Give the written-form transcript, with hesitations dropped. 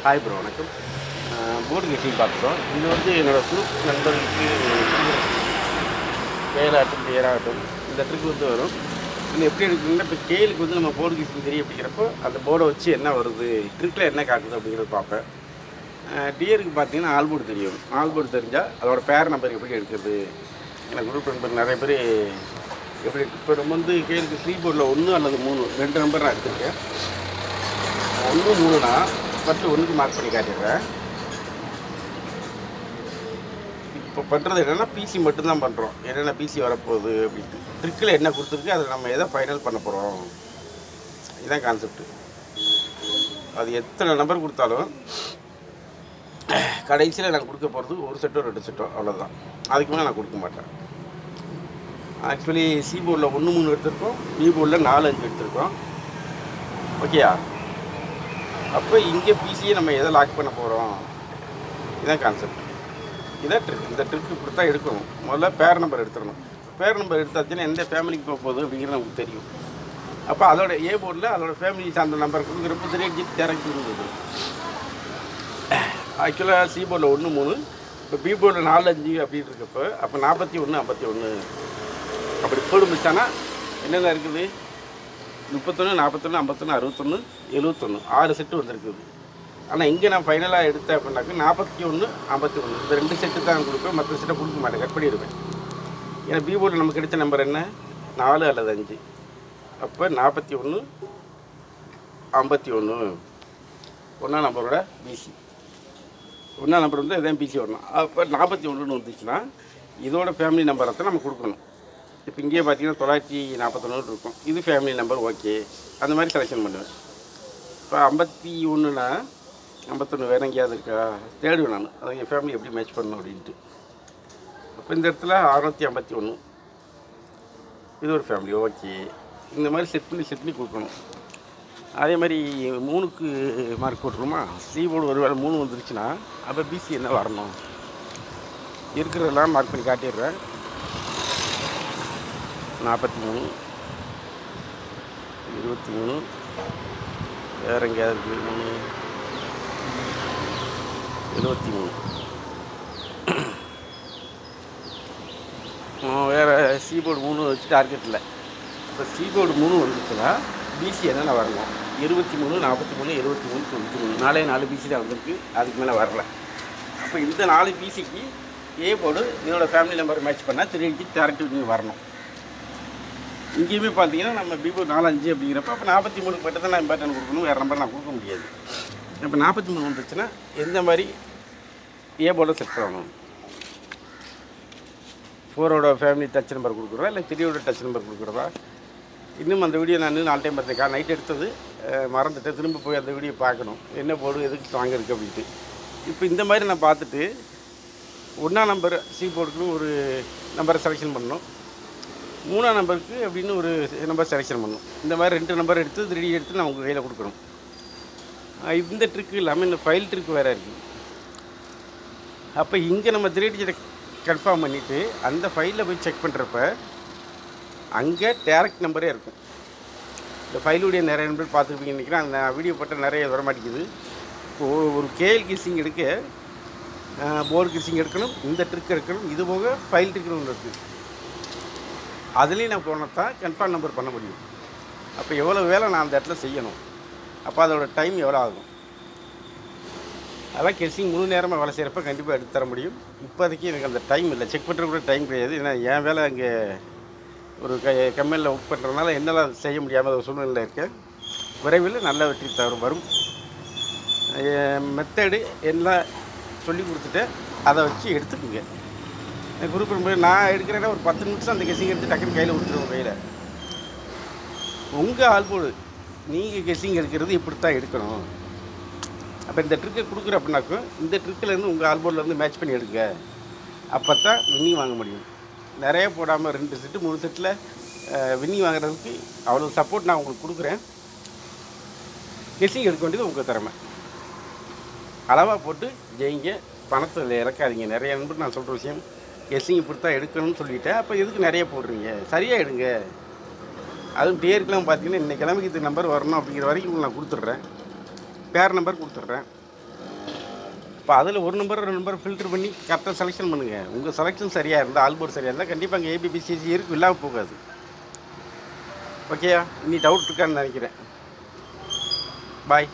Hi bro, வணக்கம். Board getting பார்க்குறோம். இது வந்து என்னோடய குரூப் நண்பர்களுக்கு கேலாகட்டும் பேராகட்டும் இந்த ட்ரிக் வந்து வரும். இது எப்படி எடுக்குதுன்னா, இப்போ கேலுக்கு வந்து நம்ம போர்டு கெட்டிங் தெரியும் அப்படிங்கிறப்போ அந்த போர்டை வச்சு என்ன வருது, ட்ரிக்கில் என்ன காட்டுது அப்படிங்கிறத பார்ப்பேன். டியருக்கு பார்த்தீங்கன்னா ஆல்போர்டு தெரியும். ஆல்போர்டு தெரிஞ்சால் அதோட பேர் நம்பர் எப்படி எடுக்கிறது. எனக்கு குரூப் நண்பர் நிறைய பேர் எப்படி இப்போ நம்ம வந்து கேலுக்கு ஃப்ரீ போர்டில் 1 அல்லது 3 2 நம்பர் நான் எடுத்திருக்கேன். 1 3னா ஃபஸ்ட்டு 1க்கு மார்க் பண்ணி காட்டிடுறேன். இப்போ பண்ணுறது என்னென்னா பிசி மட்டும்தான் பண்ணுறோம். என்னென்ன பிசி வரப்போகுது அப்படின்ட்டு ட்ரிக்கில் என்ன கொடுத்துருக்கு அதை நம்ம எதை ஃபைனல் பண்ண போகிறோம், இதுதான் கான்செப்ட்டு. அது எத்தனை நம்பர் கொடுத்தாலும் கடைசியில் நான் கொடுக்க போகிறது ஒரு செட்டோ 2 செட்டோ, அவ்வளோதான். அதுக்கு மேலே நான் கொடுக்க மாட்டேன். ஆக்சுவலி சி போர்டில் 1 3 எடுத்திருக்கோம், பி போர்டில் 4 5 எடுத்திருக்கோம். ஓகேயா? அப்போ இங்கே பிசியை நம்ம எதை லாக் பண்ண போகிறோம், இதுதான் கான்செப்ட். இதான் ட்ரிக். இந்த ட்ரிக்கு கொடுத்தா எடுக்கணும். முதல்ல பேர் நம்பர் எடுத்துடணும். பேர் நம்பர் எடுத்தாச்சுன்னா எந்த ஃபேமிலிக்கு போக போகுது அப்படிங்கிறது நமக்கு தெரியும். அப்போ அதோட ஏ போர்டில் அதோட ஃபேமிலி சார்ந்த நம்பர் கொடுக்குறப்போ 3 டேரக்ட் இருந்தது. ஆக்சுவலாக சி போர்டில் 1 3, இப்போ பி போர்டில் 4 5 அப்படின்னு இருக்கப்போ அப்போ 41 51 அப்படி போடு முடிச்சானா என்னென்ன இருக்குது, 31 41 51 61 71 6 செட்டு வந்துருக்குது. ஆனால் இங்கே நான் ஃபைனலாக எடுத்தேன் அப்படின்னாக்கா 41 51 இந்த 2 செட்டு தான் கொடுப்பேன், மற்ற செட்டை கொடுக்க மாட்டேன், கட் பண்ணிடுவேன். ஏன்னா பி போர்டில் நமக்கு கிடைச்ச நம்பர் என்ன, 4 அல்லது 5. அப்போ 41 51 ஒன்றாம் நம்பரோட பிசி, ஒன்றாம் நம்பர் வந்து எதாவது பிசி வரணும். அப்போ 41 வந்துச்சுன்னா இதோட ஃபேமிலி நம்பரை தான் நம்ம கொடுக்கணும். இப்போ இங்கேயே பார்த்தீங்கன்னா 941 இருக்கும். இது ஃபேமிலி நம்பர், ஓகே. அந்த மாதிரி செலெக்ஷன் பண்ணுவேன். இப்போ 51னா 51 வேறு எங்கேயாவது இருக்கா தேடுவேன் நான், அதை என் ஃபேமிலி எப்படி மேட்ச் பண்ணணும் அப்படின்ட்டு. அப்போ இந்த இடத்துல 651 இது ஒரு ஃபேமிலி, ஓகே. இந்த மாதிரி செட் பண்ணி கொடுக்கணும். அதே மாதிரி 3க்கு மார்க் போட்டுருமா, சி போர்டு ஒரு வேளை 3 வந்துருச்சுன்னா அப்போ பிசி என்ன வரணும் இருக்கிறதெல்லாம் மார்க் பண்ணி காட்டிடுறேன். 43 23 வேறு எங்கேயாவது இருக்குது 3 73 வேறு சி போர்டு 3 வச்சு டார்கெட் இல்லை. இப்போ சி போர்டு 3 வந்துச்சுன்னா பிசி என்னென்ன வரணும், 23 43 73 93 4 பிசி தான் வந்திருக்கு, அதுக்கு மேலே வரல. அப்போ இந்த 4 பிசிக்கு ஏ போர்டு இதோட ஃபேமிலி நம்பர் மேட்ச் பண்ணால் 3 டேரக்ட் வரணும். இங்கேயுமே பார்த்தீங்கன்னா நம்ம பி போர்டு 4 5 அப்படிங்கிறப்ப அப்போ 43 மட்டும் தான் நான் இம்பார்ட்டன்ட் கொடுக்கணும், வேறு நம்பர் நான் கொடுக்க முடியாது. இப்போ 43 வந்துச்சுன்னா எந்த மாதிரி ஏ போர்டை செட் பண்ணணும், 4ஓட ஃபேமிலி டச் நம்பர் கொடுக்குறதா இல்லை 3ஓட டச் நம்பர் கொடுக்குறதா. இன்னும் அந்த வீடியோ நான் 4 டைம் பார்த்தேன், நைட் எடுத்தது மறந்துட்டேன், திரும்ப போய் அந்த வீடியோ பார்க்கணும், என்ன போர்டு எதுக்கு ஸ்ட்ராங் இருக்குது அப்படின்ட்டு. இப்போ இந்த மாதிரி நான் பார்த்துட்டு 1ஆம் நம்பர் சி போர்டுக்குன்னு ஒரு நம்பரை செலெக்ஷன் பண்ணணும், 3ஆம் நம்பருக்கு அப்படின்னு ஒரு நம்பர் செலெக்ஷன் பண்ணணும். இந்த மாதிரி 2 நம்பர் எடுத்து 3D எடுத்து நான் உங்கள் கையில் கொடுக்கணும். இந்த ட்ரிக்கு இல்லாமல் இந்த ஃபைல் ட்ரிக் வேறு இருக்குது. அப்போ இங்கே நம்ம 3D கன்ஃபார்ம் பண்ணிவிட்டு அந்த ஃபைலில் போய் செக் பண்ணுறப்ப அங்கே டேரக்ட் நம்பரே இருக்கும். இந்த ஃபைலுடைய நிறைய நம்பர் பார்த்துருப்பீங்கன்னு நினைக்கிறேன். அந்த வீடியோ போட்டால் நிறைய வர மாட்டேங்குது. இப்போது ஒரு கேஎல் கிசிங் எடுக்க போர்டு கிசிங் எடுக்கணும், இந்த ட்ரிக் எடுக்கணும், இது போக ஃபைல் ட்ரிக்னு ஒன்று இருக்குது. அதுலேயும் நான் போனால் தான் கன்ஃபார்ம் நம்பர் பண்ண முடியும். அப்போ எவ்வளோ வேலை நான் அந்த இடத்துல செய்யணும், அப்போ அதோட டைம் எவ்வளோ ஆகும், அதெல்லாம் கெஸ்ஸிங் முழு நேரமாக வேலை செய்கிறப்ப கண்டிப்பாக எடுத்து தர முடியும். இப்போதைக்கு எனக்கு அந்த டைம் இல்லை, செக் பண்ணுற கூட டைம் கிடையாது. ஏன்னா என் வேலை அங்கே ஒரு கம்பெனியில் ஒர்க் பண்ணுறதுனால என்னால் செய்ய முடியாமல் ஒரு சூழ்நிலையில் இருக்கேன். விரைவில் நல்ல வெற்றி வரும். மெத்தடு எல்லாம் சொல்லி கொடுத்துட்டு அதை வச்சு எடுத்துக்குங்க. குரூப் நான் எடுக்கிறேன்னா ஒரு 10 நிமிஷம் அந்த கெஸ்ஸிங் எடுத்து டக்குன்னு கையில் விட்டுருவோம். கையில் உங்கள் ஆல்போர்டு நீங்கள் கெஸ்ஸிங் எடுக்கிறது இப்படித்தான் எடுக்கணும். அப்போ இந்த ட்ரிக்கை கொடுக்குற அப்படின்னாக்கும் இந்த ட்ரிக்கிலேருந்து உங்கள் ஆல்போர்ட்லேருந்து மேட்ச் பண்ணி எடுங்க, அப்போ தான் வின்னிங் வாங்க முடியும். நிறைய போடாமல் 2 செட்டு 3 செட்டில் வின்னிங் வாங்குறதுக்கு அவ்வளோ சப்போர்ட் நான் உங்களுக்கு கொடுக்குறேன். கெஸ்ஸிங் எடுக்க வேண்டியது உங்கள் திறமை. அளவாக போட்டு ஜெயிங்க, பணத்தை இறக்காதீங்க. நிறைய நண்பர் நான் சொல்கிற விஷயம், கெஸ்ஸிங் இப்படி தான் எடுக்கணும்னு சொல்லிவிட்டேன். அப்போ எதுக்கு நிறைய போடுறீங்க, சரியாக எடுங்க. அதுவும் பேருக்கெல்லாம் பார்த்தீங்கன்னா இன்றைக்கி கிழமைக்கு இது நம்பர் வரணும் அப்படிங்கிற வரைக்கும் நான் கொடுத்துட்றேன். பேர் நம்பர் கொடுத்துட்றேன். இப்போ அதில் ஒரு நம்பர் 2 நம்பர் ஃபில்டர் பண்ணி கரெக்டாக செலெக்ஷன் பண்ணுங்கள். உங்கள் செலெக்ஷன் சரியாக இருந்தால், ஆல்போர்ட் சரியாக இருந்தால் கண்டிப்பாக அங்கே ஏபிபிசிசி இருக்கும், இல்லாமல் போகாது. ஓகேயா? இனி டவுட் இருக்கான்னு நினைக்கிறேன். பாய்.